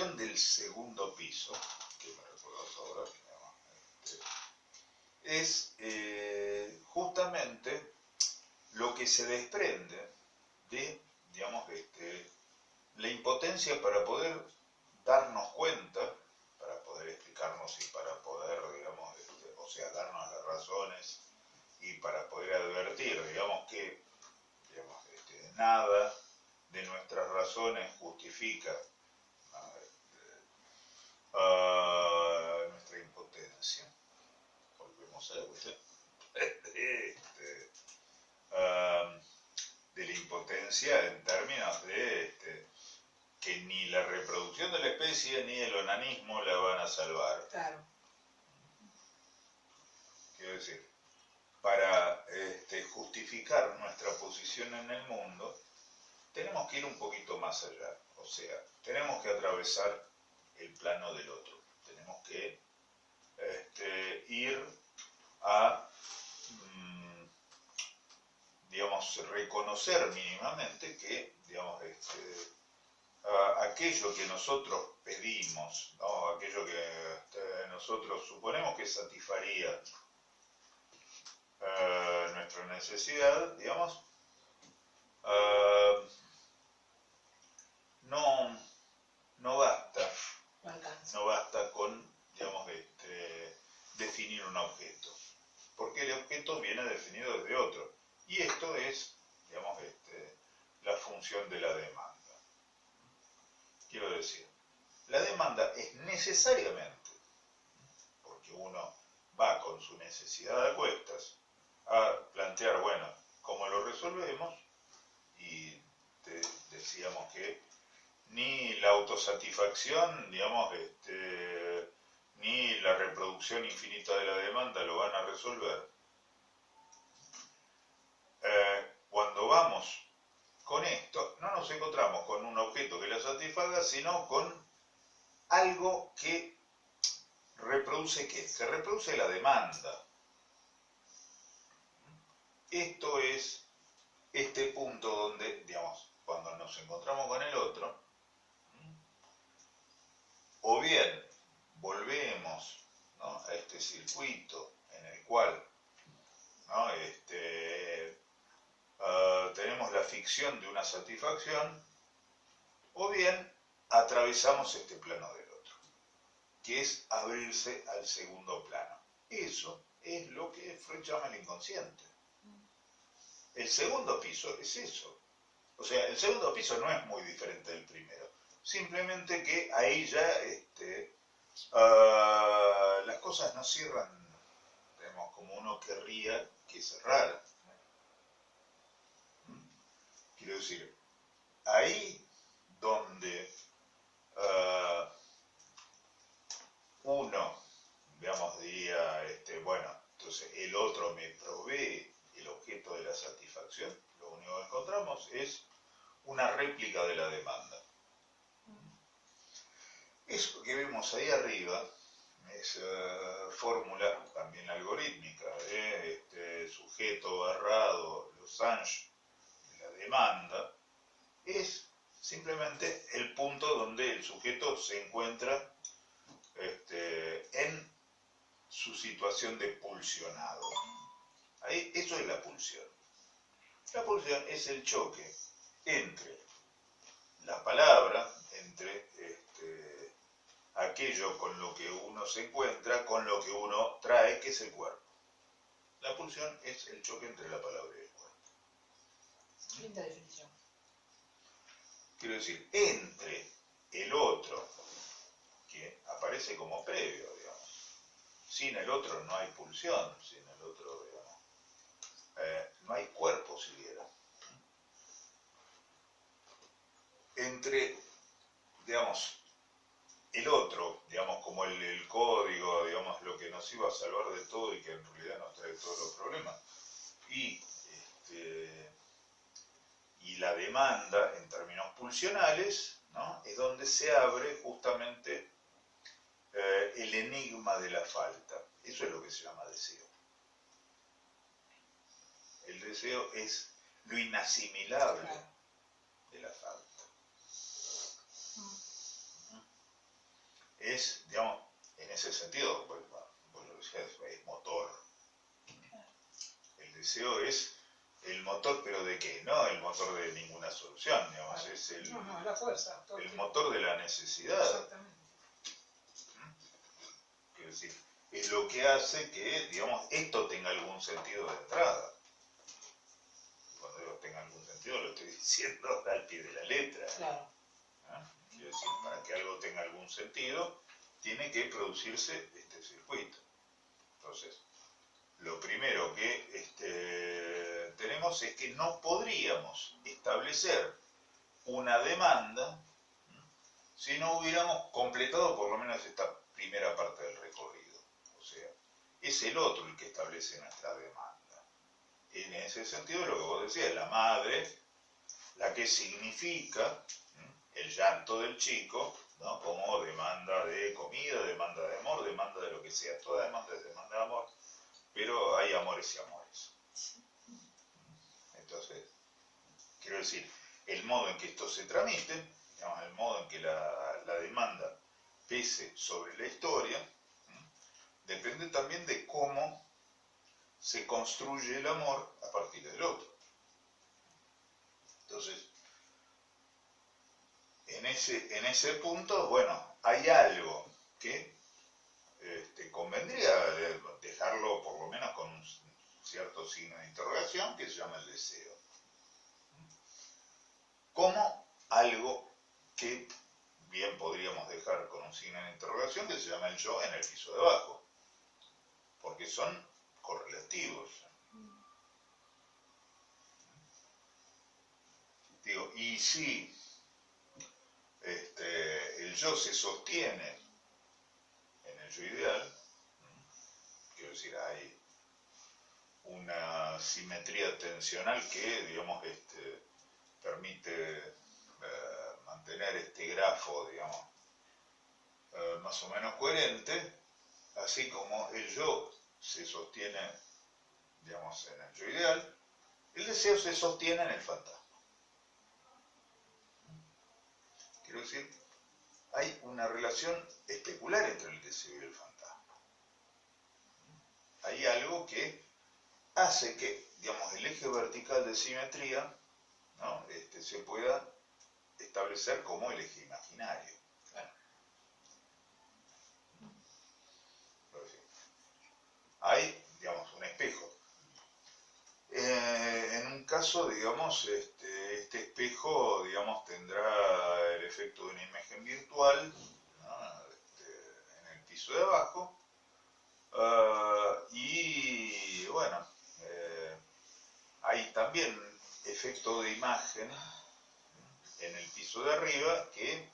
cuestión del segundo piso, que me recuerdo ahora, es justamente lo que se desprende de, digamos, la impotencia para poder darnos cuenta, para poder explicarnos y para poder, digamos, o sea, darnos las razones y para poder advertir, digamos, que digamos, nada de nuestras razones justifica nuestra impotencia. Volvemos a la cuestión de la impotencia en términos de que ni la reproducción de la especie ni el onanismo la van a salvar. Claro. Quiero decir, para justificar nuestra posición en el mundo, tenemos que ir un poquito más allá. O sea, tenemos que atravesar el plano del otro. Tenemos que ir a, digamos, reconocer mínimamente que, digamos, aquello que nosotros pedimos, ¿no? Aquello que nosotros suponemos que satisfaría nuestra necesidad, digamos, no basta, no basta con, digamos, definir un objeto, porque el objeto viene definido desde otro, y esto es, digamos, la función de la demanda. Quiero decir, la demanda es necesariamente, porque uno va con su necesidad a cuestas, a plantear, bueno, ¿cómo lo resolvemos? Y decíamos que ni la autosatisfacción, digamos, ni la reproducción infinita de la demanda lo van a resolver. Cuando vamos con esto, no nos encontramos con un objeto que la satisfaga, sino con algo que reproduce ¿qué? Que reproduce la demanda. Esto es este punto donde, digamos, cuando nos encontramos con el otro, o bien volvemos, ¿no?, a este circuito en el cual, ¿no?, tenemos la ficción de una satisfacción, o bien atravesamos este plano del otro, que es abrirse al segundo plano. Eso es lo que Freud llama el inconsciente. El segundo piso es eso. O sea, el segundo piso no es muy diferente del primero. Simplemente que ahí ya las cosas no cierran, digamos, como uno querría que cerrara. Quiero decir, ahí donde uno, digamos, diría, bueno, entonces el otro me provee el objeto de la satisfacción, lo único que encontramos es una réplica de la demanda. Eso que vemos ahí arriba, esa fórmula también algorítmica de sujeto barrado Losange de la demanda, es simplemente el punto donde el sujeto se encuentra en su situación de pulsionado. Ahí, eso es la pulsión. La pulsión es el choque entre la palabra, entre aquello con lo que uno se encuentra, con lo que uno trae, que es el cuerpo. La pulsión es el choque entre la palabra y el cuerpo. Linda definición. Quiero decir, entre el otro, que aparece como previo, digamos. Sin el otro no hay pulsión, sin el otro, digamos, no hay cuerpo siquiera. Entre, digamos, el otro, digamos, como el código, digamos, lo que nos iba a salvar de todo y que en realidad nos trae todos los problemas, y la demanda en términos pulsionales, ¿no?, es donde se abre justamente el enigma de la falta. Eso es lo que se llama deseo. El deseo es lo inasimilable de la falta. es, digamos, en ese sentido, vos lo decías, es motor. El deseo es el motor, pero ¿de qué? No el motor de ninguna solución, digamos, es No, la fuerza. el motor de la necesidad. Exactamente. Quiero decir, es lo que hace que, digamos, esto tenga algún sentido de entrada. Cuando digo tenga algún sentido, lo estoy diciendo al pie de la letra. Claro. Quiero decir, para que algo tenga algún sentido, tiene que producirse este circuito. Entonces, lo primero que tenemos es que no podríamos establecer una demanda si no hubiéramos completado por lo menos esta primera parte del recorrido. O sea, es el otro el que establece nuestra demanda. En ese sentido, lo que vos decías, la madre, la que significa el llanto del chico, ¿no? Como demanda de comida, demanda de amor, demanda de lo que sea. Toda demanda es demanda de amor, pero hay amores y amores. Entonces, quiero decir, el modo en que esto se tramite, digamos, el modo en que la demanda pese sobre la historia, depende también de cómo se construye el amor a partir del otro. Entonces, en ese punto, bueno, hay algo que convendría dejarlo por lo menos con un cierto signo de interrogación que se llama el deseo. Como algo que bien podríamos dejar con un signo de interrogación que se llama el yo en el piso de abajo, porque son correlativos. Digo, y si el yo se sostiene en el yo ideal, quiero decir, hay una simetría tensional que, digamos, permite mantener este grafo, digamos, más o menos coherente, así como el yo se sostiene, digamos, en el yo ideal, el deseo se sostiene en el fantasma. Quiero decir, hay una relación especular entre el deseo y el fantasma. Hay algo que hace que, digamos, el eje vertical de simetría, ¿no? Se pueda establecer como el eje imaginario. Claro. Hay, digamos, un espejo. En un caso, digamos, este espejo, digamos, tendrá el efecto de una imagen virtual, ¿no? En el piso de abajo. Y bueno, hay también efecto de imagen en el piso de arriba que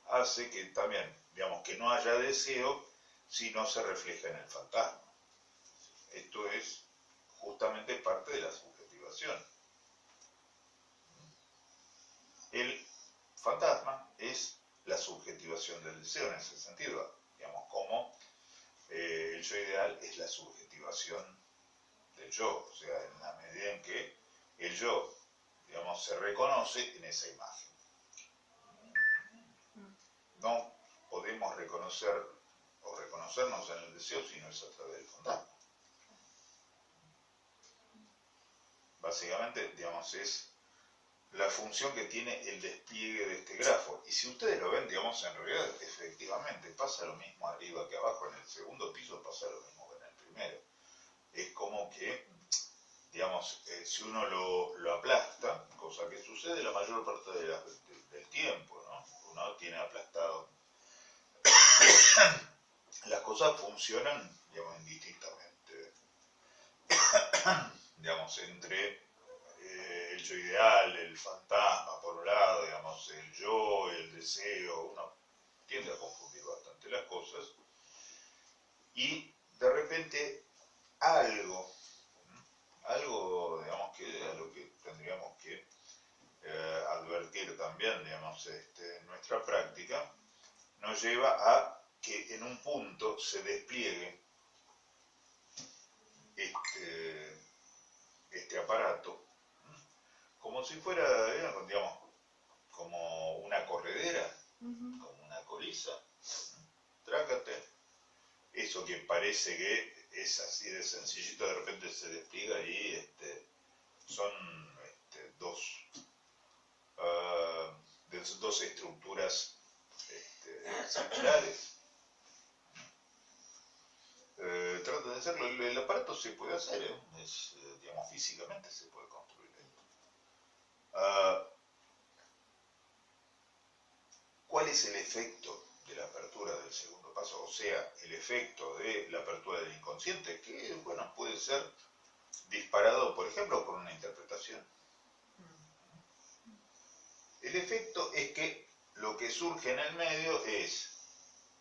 hace que también, digamos, que no haya deseo si no se refleja en el fantasma. Esto es justamente parte de la subjetivación. El fantasma es la subjetivación del deseo en ese sentido, digamos, como el yo ideal es la subjetivación del yo, o sea, en la medida en que el yo, digamos, se reconoce en esa imagen. No podemos reconocer o reconocernos en el deseo si no es a través del fantasma. Básicamente, digamos, es la función que tiene el despliegue de este grafo. Y si ustedes lo ven, digamos, en realidad, efectivamente, pasa lo mismo arriba que abajo. En el segundo piso pasa lo mismo que en el primero. Es como que, digamos, si uno lo aplasta, cosa que sucede la mayor parte del tiempo, ¿no? Uno tiene aplastado. Las cosas funcionan, digamos, indistintamente. Digamos, entre el yo ideal, el fantasma, por un lado, digamos, el yo, el deseo, uno tiende a confundir bastante las cosas, y de repente algo, digamos, que a lo que tendríamos que advertir también, digamos, en nuestra práctica, nos lleva a que en un punto se despliegue este aparato, como si fuera, digamos, como una corredera, como una coliza, trácate. Eso que parece que es así de sencillito, de repente se despliega y son dos estructuras similares. Trata de hacerlo. El aparato se puede hacer, digamos, físicamente se puede construir esto. ¿Cuál es el efecto de la apertura del segundo paso? O sea, el efecto de la apertura del inconsciente, que, bueno, puede ser disparado, por ejemplo, por una interpretación. El efecto es que lo que surge en el medio es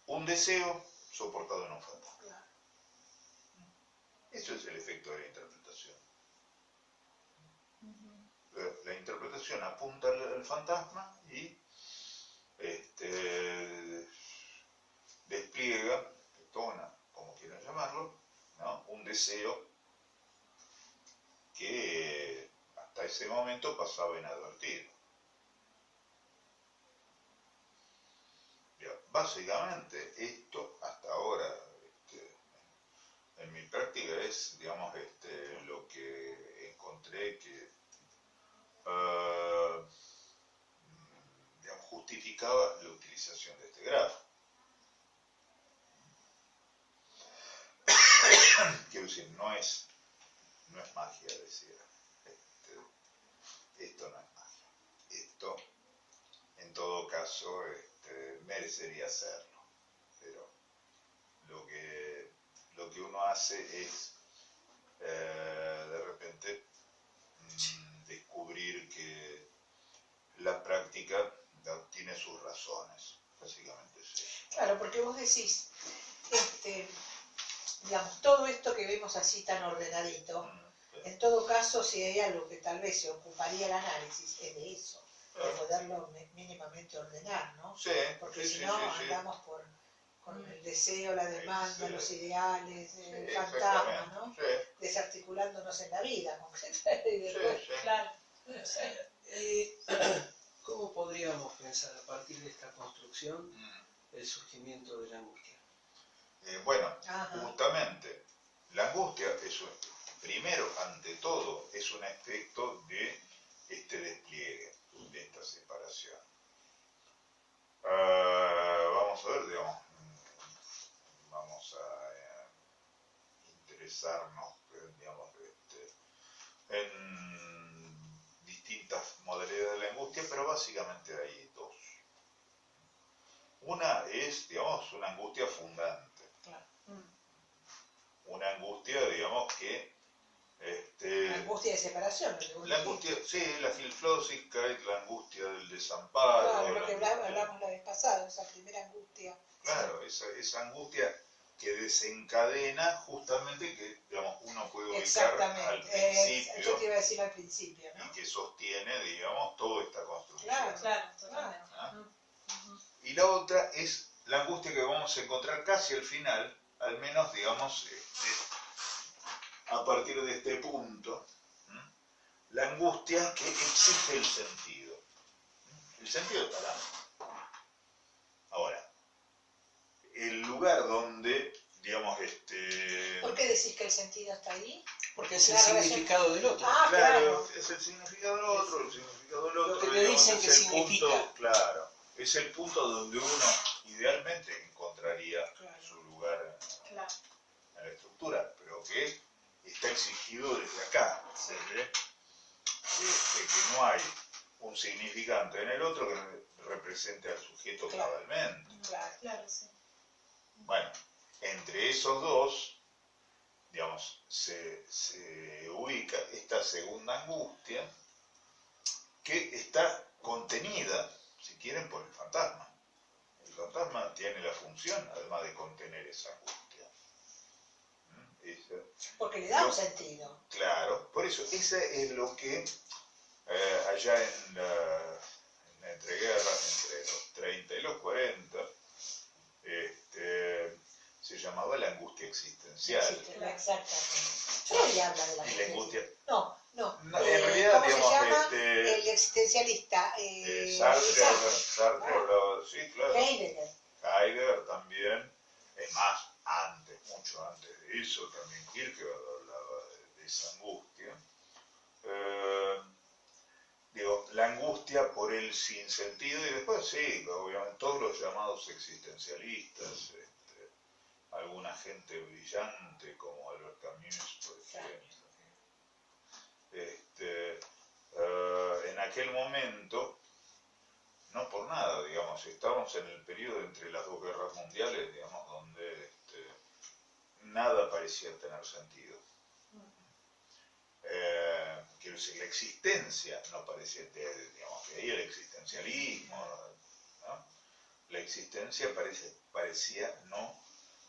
un deseo soportado en un fantasma. Eso es el efecto de la interpretación. La interpretación apunta al fantasma y despliega, detona, como quieran llamarlo, ¿no? Un deseo que hasta ese momento pasaba inadvertido. Básicamente esto hasta ahora en mi práctica es, digamos, lo que encontré que digamos, justificaba la utilización de este grafo. Quiero decir, no es magia, decía. Esto no es magia. Esto, en todo caso, merecería hacerlo. Pero lo que uno hace es, de repente, descubrir que la práctica tiene sus razones, básicamente sí. Claro, porque vos decís, digamos, todo esto que vemos así tan ordenadito, en todo caso, si hay algo que tal vez se ocuparía el análisis, es de eso, de poderlo mínimamente ordenar, ¿no? Sí, porque sí, si no, sí. andamos con el deseo, la demanda, los ideales, el fantasma, ¿no? Sí. Desarticulándonos en la vida, concretamente, y después, sí. claro. ¿Cómo podríamos pensar a partir de esta construcción el surgimiento de la angustia? Bueno, justamente, la angustia primero, ante todo, es un efecto de este despliegue, de esta separación. Vamos a ver, digamos, vamos a interesarnos, digamos, en distintas modalidades de la angustia, pero básicamente hay dos. Una es, digamos, una angustia fundante. Claro. Una angustia, digamos, que La angustia de separación. La angustia, sí, la Filflossigkeit, la angustia del desamparo. Claro, lo que hablamos la vez pasada, esa primera angustia. Claro, esa angustia que desencadena justamente que, digamos, uno puede ubicar al principio. Yo te iba a decir al principio, ¿no? Y que sostiene, digamos, toda esta construcción. Claro, totalmente. Y la otra es la angustia que vamos a encontrar casi al final, al menos, digamos, a partir de este punto, la angustia que exige el sentido. El sentido está dado. Ahora, el lugar donde, digamos, ¿Por qué decís que el sentido está ahí? Porque es el significado del otro. Claro, es el significado del otro, el significado del otro. Lo que te dicen que significa. Punto, claro, es el punto donde uno idealmente encontraría su lugar en la estructura, pero que está exigido desde acá, desde que no hay un significante en el otro que represente al sujeto cabalmente. Claro, sí. Bueno, entre esos dos, digamos, se ubica esta segunda angustia que está contenida, si quieren, por el fantasma. El fantasma tiene la función, además de contener esa angustia. Porque le da un sentido. Claro, por eso, esa es lo que allá en la entreguerra, entre los 30 y los 40, se llamaba la angustia existencial. Exactamente. Freud habla de la angustia. No, en realidad, ¿cómo digamos, se llama? El existencialista. Sartre hablaba, sí, claro. Heidegger también, es más, mucho antes de eso, también Kierkegaard hablaba de esa angustia. Digo, la angustia por el sinsentido, y después sí, obviamente todos los llamados existencialistas, alguna gente brillante como Albert Camus, por ejemplo. En aquel momento, no por nada, digamos, estábamos en el periodo entre las dos guerras mundiales, digamos, donde nada parecía tener sentido. Quiero decir, la existencia no parecía, digamos, que ahí el existencialismo, ¿no? La existencia parecía no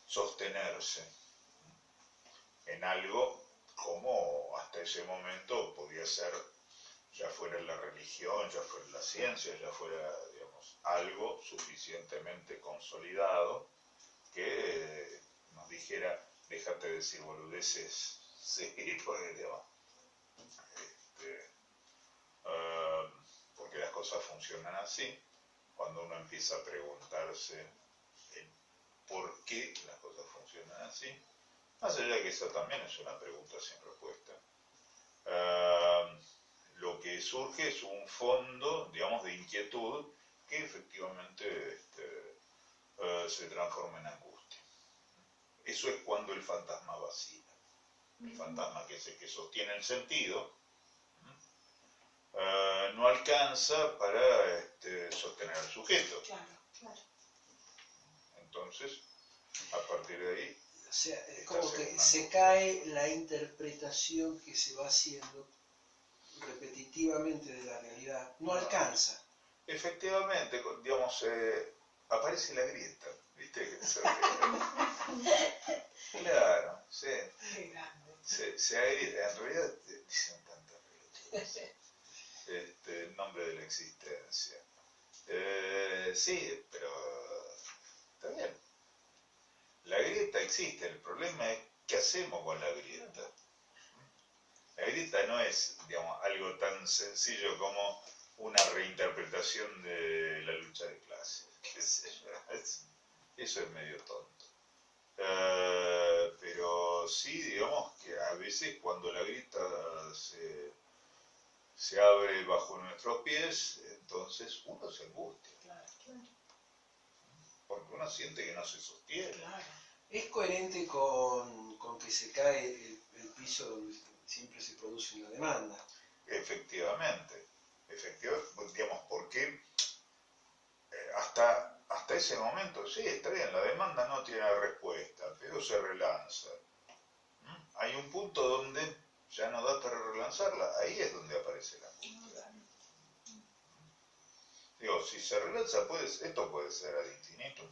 sostenerse en algo como hasta ese momento podía ser, ya fuera la religión, ya fuera la ciencia, ya fuera, digamos, algo suficientemente consolidado que nos dijera, déjate de decir boludeces, sí, pues, digamos, porque las cosas funcionan así. Cuando uno empieza a preguntarse el por qué las cosas funcionan así, más allá de que esa también es una pregunta sin respuesta, lo que surge es un fondo, digamos, de inquietud que efectivamente se transforma en angustia. Eso es cuando el fantasma vacila. El fantasma, que es el que sostiene el sentido, no alcanza para sostener al sujeto. Claro, claro. Entonces, a partir de ahí... O sea, es como que se cae la interpretación que se va haciendo repetitivamente de la realidad. No alcanza. Efectivamente, digamos, aparece la grieta, ¿viste? Claro, sí. Qué grande. Se agrieta, en realidad dicen tantas pelotudas. En nombre de la existencia. Sí, pero está bien. La grieta existe, el problema es qué hacemos con la grieta. La grieta no es, digamos, algo tan sencillo como una reinterpretación de la lucha de clases. Eso es medio tonto. Pero sí, digamos que a veces cuando la grieta se abre bajo nuestros pies, entonces uno se angustia. Claro, claro. Porque uno siente que no se sostiene. Claro. Es coherente con que se cae el piso donde siempre se produce una demanda. Efectivamente, digamos, porque hasta ese momento, sí, está bien, la demanda no tiene respuesta, pero se relanza. Hay un punto donde ya no da para relanzarla, ahí es donde aparece la angustia. Digo, si se relanza, esto puede ser ad infinitum,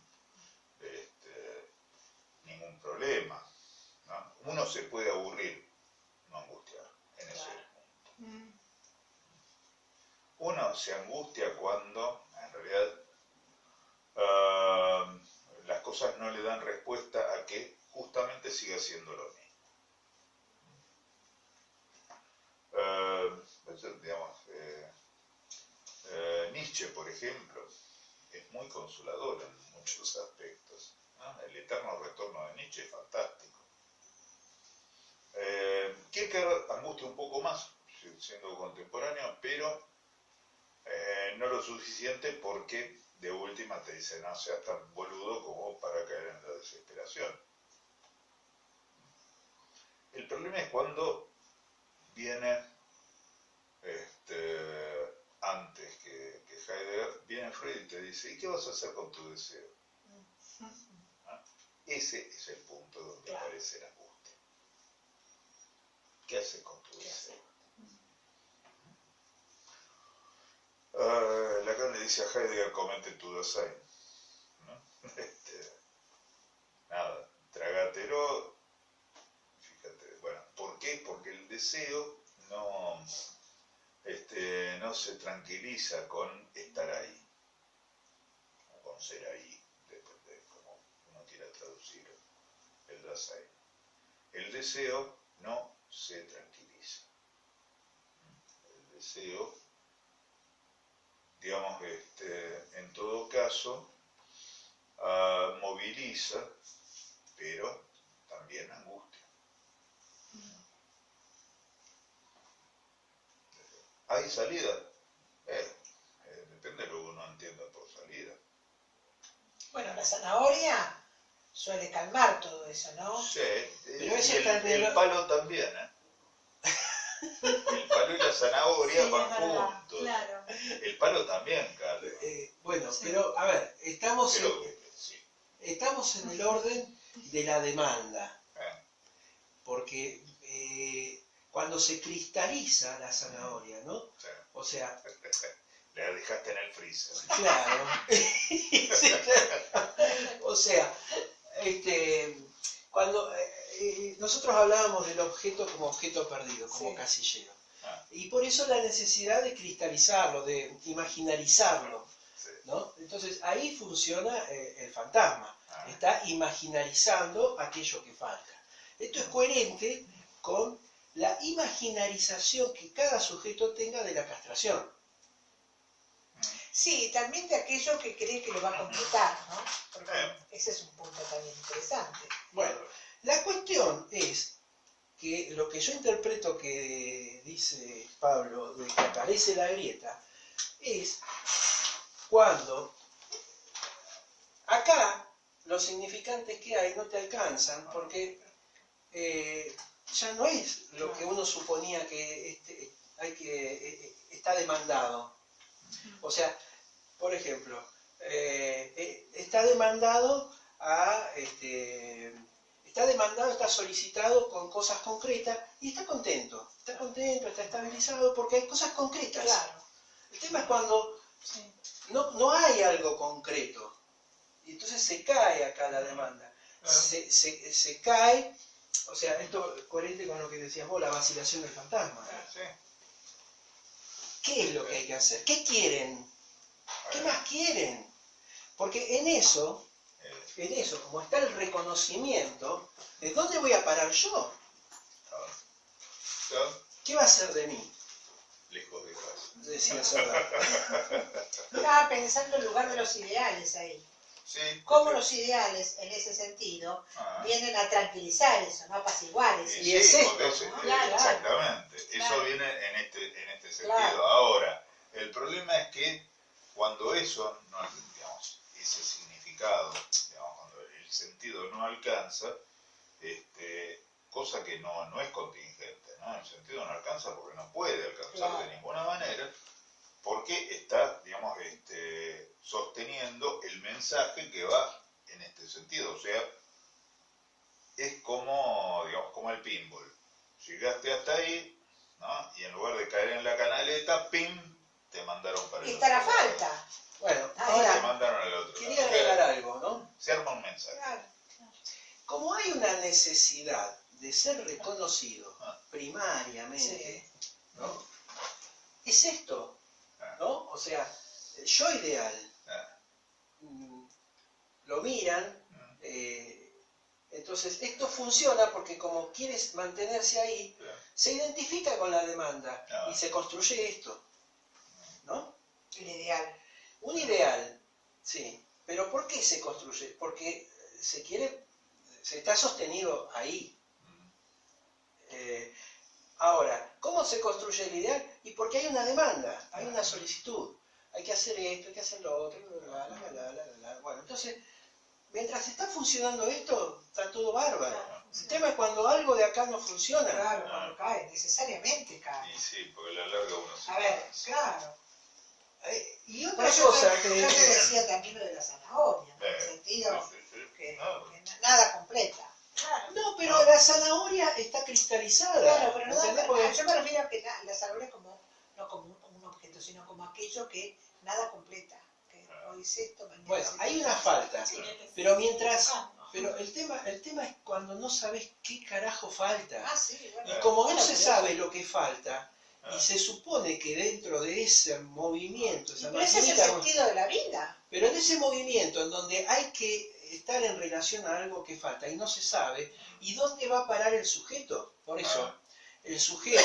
ningún problema, ¿no? Uno se puede aburrir, no angustiar, en ese punto. Uno se angustia cuando, en realidad, las cosas no le dan respuesta a que justamente siga siendo lo mismo. Digamos, Nietzsche, por ejemplo, es muy consolador en muchos aspectos, ¿no? El eterno retorno de Nietzsche es fantástico. Kierkegaard angustia un poco más, siendo contemporáneo, pero no lo suficiente porque de última te dice no seas tan boludo como para caer en la desesperación. El problema es cuando viene antes que Heidegger, viene Freud y te dice, ¿y qué vas a hacer con tu deseo? ¿Ah? Ese es el punto donde aparece la angustia. ¿Qué haces con tu deseo? Lacan le dice a Heidegger, comente tu Dasein, ¿no? Nada, trágatelo. Fíjate, bueno, ¿por qué? Porque el deseo no se tranquiliza con estar ahí, o con ser ahí, depende de cómo uno quiera traducir el Dasein. El deseo no se tranquiliza. El deseo, digamos, en todo caso, moviliza, pero también angustia. ¿Hay salida? Depende de lo que uno entienda por salida. Bueno, la zanahoria suele calmar todo eso, ¿no? Sí, Pero y el palo también, ¿eh? El palo y la zanahoria Sí, van es verdad, juntos. claro. El palo también, calma. Bueno, Sí. pero a ver, estamos Sí. en el orden de la demanda, ¿Eh? porque cuando se cristaliza la zanahoria, ¿no? Sí. O sea, La dejaste en el freezer. claro, o sea, cuando nosotros hablábamos del objeto como objeto perdido, como Sí. casillero, Ah. y por eso la necesidad de cristalizarlo, de imaginarizarlo, Sí. ¿no? Entonces ahí funciona el fantasma, Ah. está imaginarizando aquello que falta. Esto es coherente con la imaginarización que cada sujeto tenga de la castración. Sí, también de aquello que cree que lo va a completar, ¿no? Porque ese es un punto también interesante. Bueno, la cuestión es que lo que yo interpreto que dice Pablo, de que aparece la grieta, es cuando acá los significantes que hay no te alcanzan, porque ya no es lo que uno suponía que está demandado. O sea, por ejemplo, está demandado está solicitado con cosas concretas y está contento, está estabilizado porque hay cosas concretas. Claro. El tema es cuando Sí. no hay algo concreto y entonces se cae acá la demanda. Se cae, o sea, esto es coherente con lo que decías vos, la vacilación del fantasma. Sí. ¿Qué es lo que hay que hacer? ¿Qué quieren? ¿Qué más quieren? Porque en eso, como está el reconocimiento, ¿de dónde voy a parar yo? ¿Qué va a hacer de mí? Lejos de casa. Decía Serrat. Estaba pensando en lugar de los ideales ahí. Sí. Cómo los ideales, en ese sentido, Ah. vienen a tranquilizar eso, no a apaciguar eso. Y es esto, porque Claro. exactamente. Eso Claro. viene en este sentido. Claro. Ahora, el problema es que cuando eso, no, digamos, ese significado, digamos, cuando el sentido no alcanza, cosa que no es contingente, ¿no? El sentido no alcanza porque no puede alcanzar Claro. de ninguna manera, porque está, digamos, sosteniendo el mensaje que va en este sentido. O sea, es como, digamos, como el pinball. Llegaste hasta ahí, ¿no? Y en lugar de caer en la canaleta, ¡pim!, te mandaron para el Y está la otro lado. falta. Bueno, Ah, Te ahora mandaron al otro quería lado. agregar algo, ¿no? Se arma un mensaje. Claro. Como hay una necesidad de ser reconocido primariamente, ¿no? Es esto, ¿no? O sea, yo ideal, lo miran, entonces esto funciona porque como quieres mantenerse ahí, se identifica con la demanda y se construye esto, ¿no? El ideal. Un ideal, sí, pero ¿por qué se construye? Porque se está sostenido ahí. Ahora, ¿cómo se construye el ideal? Y porque hay una demanda, hay una solicitud. Hay que hacer esto, hay que hacer lo otro, Bueno, entonces, mientras está funcionando esto, está todo bárbaro. Claro. El tema es cuando algo de acá no funciona. Claro, cuando cae, necesariamente cae. Y sí, porque a la larga uno se A ver, cansa. claro. Y Por otra eso cosa yo te que... decía también lo de la zanahoria, ¿no? En el sentido que nada completa. Claro. No, pero la zanahoria está cristalizada. Claro, pero no ¿entendés? da, Porque- yo me refiero a que la zanahoria no como un objeto, sino como aquello que nada completa. Que hoy es esto, mañana Bueno, es esto. hay una falta. Sí, que Pero sí. mientras... Pero el tema es cuando no sabes qué carajo falta. Ah, sí, bueno. Y como no Bueno, se pero sabe eso- lo que falta, y se supone que dentro de ese movimiento, esa Pero ese es el maquinita, sentido de la vida. pero en ese movimiento en donde hay que estar en relación a algo que falta y no se sabe, ¿y dónde va a parar el sujeto? Por eso, el sujeto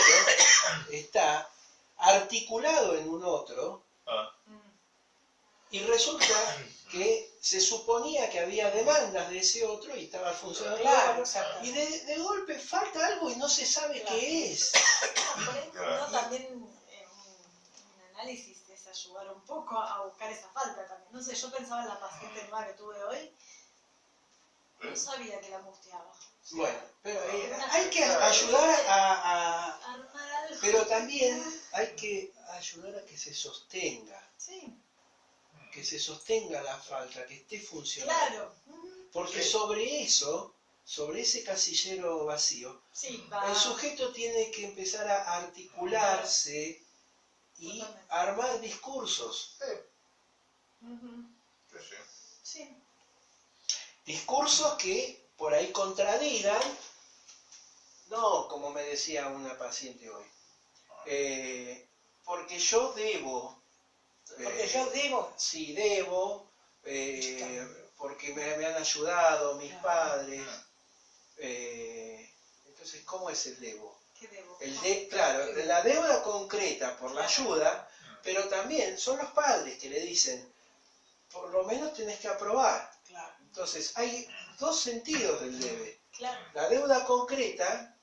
está articulado en un otro Y resulta que se suponía que había demandas de ese otro y estaba funcionando. Claro, Y exactamente. de golpe falta algo y no se sabe Claro. qué es. Por ahí, ¿no? También un análisis es ayudar un poco a buscar esa falta también. No sé, yo pensaba en la paciente nueva que tuve hoy, no sabía que la angustiaba. Bueno, pero hay que ayudar a Armar algo. pero también hay que ayudar a que se sostenga. Sí, Que se sostenga la falta, que esté funcionando. claro. Porque Sí. sobre eso, sobre ese casillero vacío, Sí, va. el sujeto tiene que empezar a articularse y Totalmente. armar discursos. Ujú. Sí, sí. Sí, Discursos que por ahí contradigan, no como me decía una paciente hoy, porque yo debo. Porque yo debo. Sí, debo, porque me han ayudado mis padres. Entonces, ¿cómo es el debo? ¿qué debo? Claro, la deuda concreta por la ayuda, pero también son los padres que le dicen, por lo menos tenés que aprobar. Claro. Entonces, hay dos sentidos del debe. Claro, La deuda concreta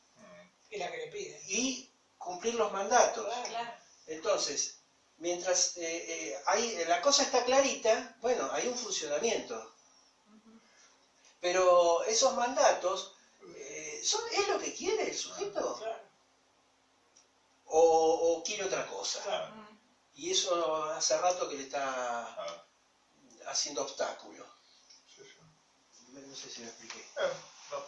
Y la que le piden. y cumplir los mandatos. claro. Entonces, mientras la cosa está clarita, bueno, hay un funcionamiento. Ujú. Pero esos mandatos, ¿es lo que quiere el sujeto? Claro. ¿O quiere otra cosa? Claro. Ujú. Y eso hace rato que le está Ah, haciendo obstáculo. sí, sí. No sé si me expliqué. No,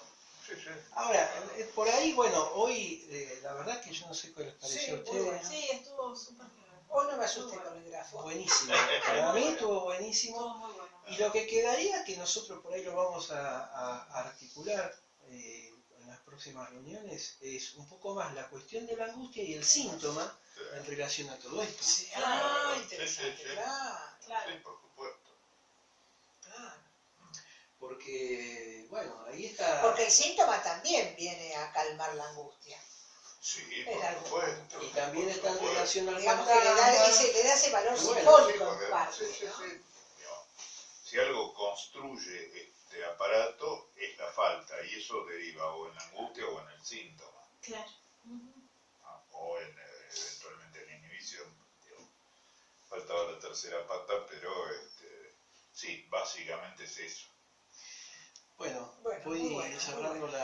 sí, sí. Ahora, por ahí, bueno, hoy, la verdad que yo no sé qué les pareció Sí, a muy ustedes. bueno. Sí, estuvo súper bien. Hoy no me asusté con el grafo. Buenísimo. Para mí estuvo buenísimo. Estuvo muy bueno. Y lo que quedaría, que nosotros por ahí lo vamos a articular en las próximas reuniones, es un poco más la cuestión de la angustia y el síntoma en relación a todo esto. Sí, Claro. interesante, Sí, sí, sí. claro. Claro. Sí, por supuesto. Claro. Porque, bueno, ahí está... Porque el síntoma también viene a calmar la angustia. Sí, Es algo. por supuesto. Y también por está en supuesto. relación al Digamos que le da ese valor Bueno, simbólico porque- en parte. sí, sí, ¿no? sí. Digamos, si algo construye este aparato, es la falta, y eso deriva o en la angustia o en el síntoma, Claro. Ujú. o en eventualmente en la inhibición. Digamos. Faltaba la tercera pata, pero sí, básicamente es eso. Bueno, Bueno, voy muy bueno, muy cerrando bueno.